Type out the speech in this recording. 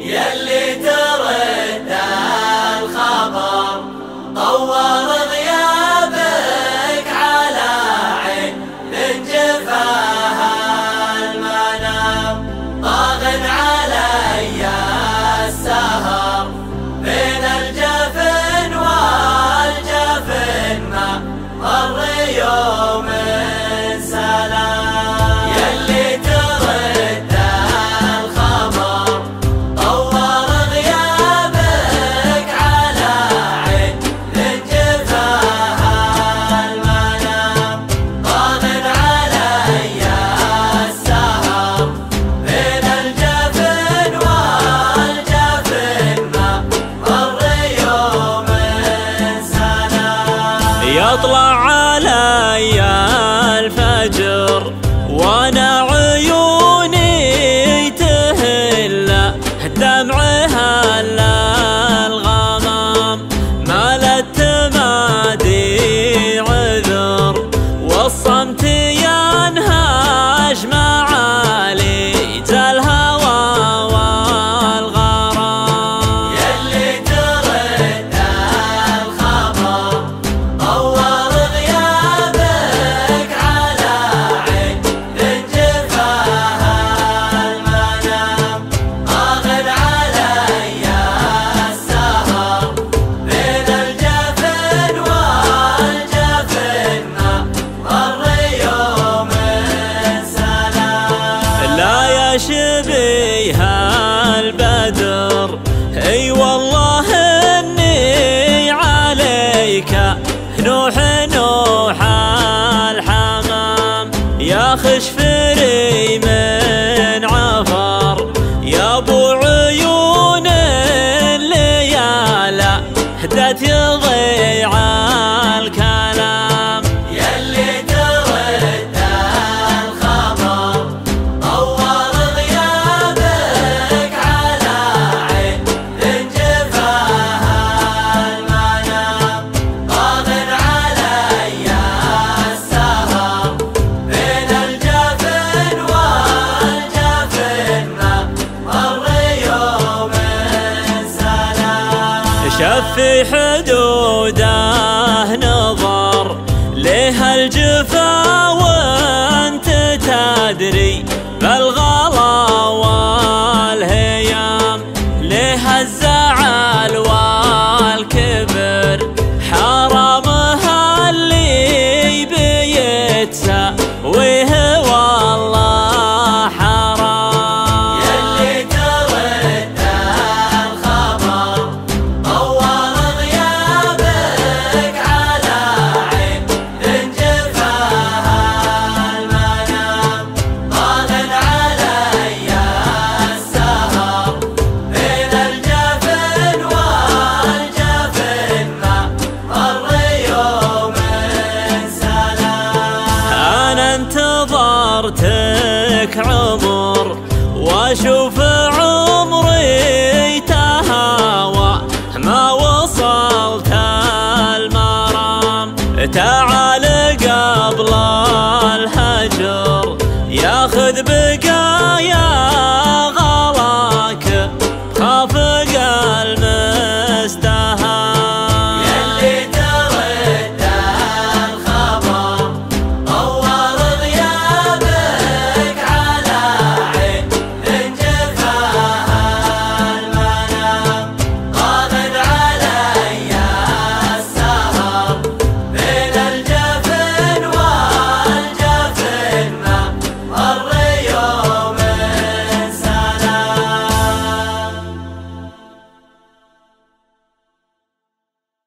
يلي ترد الخبر طور غيابك على عين من جفاها المنام. طاغ علي السهر بين الجفن والجفن ما مر يوم سلام. يلي ترد الخبر طور غيابك على عين من جفاها المنام. طاغ علي السهر بين الجفن والجفن ما مر يوم سلام. يطلع علي الفجر وانا عيوني تهل دمعها الغمام. مالت تمادي عذر والصمت ينهش معالي الهوى والغرام. يلي ترد الخبر طور غيابك على عين من جفاها المنام. طاغ علي السهر بين الجفن والجفن ما مر يوم سلام. لا يشبيه البدر اي والله اني عليك نوح الحمام. يا خشفري من عفر يا ابو عيون الليالة هدت يضيع الكلام. يلي ترد الخبر طور غيابك على عين من جفاها المنام. طاغ علي السهر بين الجفن والجفن ما مر يوم سلام. شفي حدوده نظر لها الجفا وانت تدري بالغلا والهيام. لها الزعل والكبر حرامها اللي بيتساويه والله حرام. يلي ترد الخبر طور غيابك على عين من جفاها المنام. طاغ علي السهر بين الجفن والجفن ما مر يوم سلام. أنا انتظرتك عمر وأشوف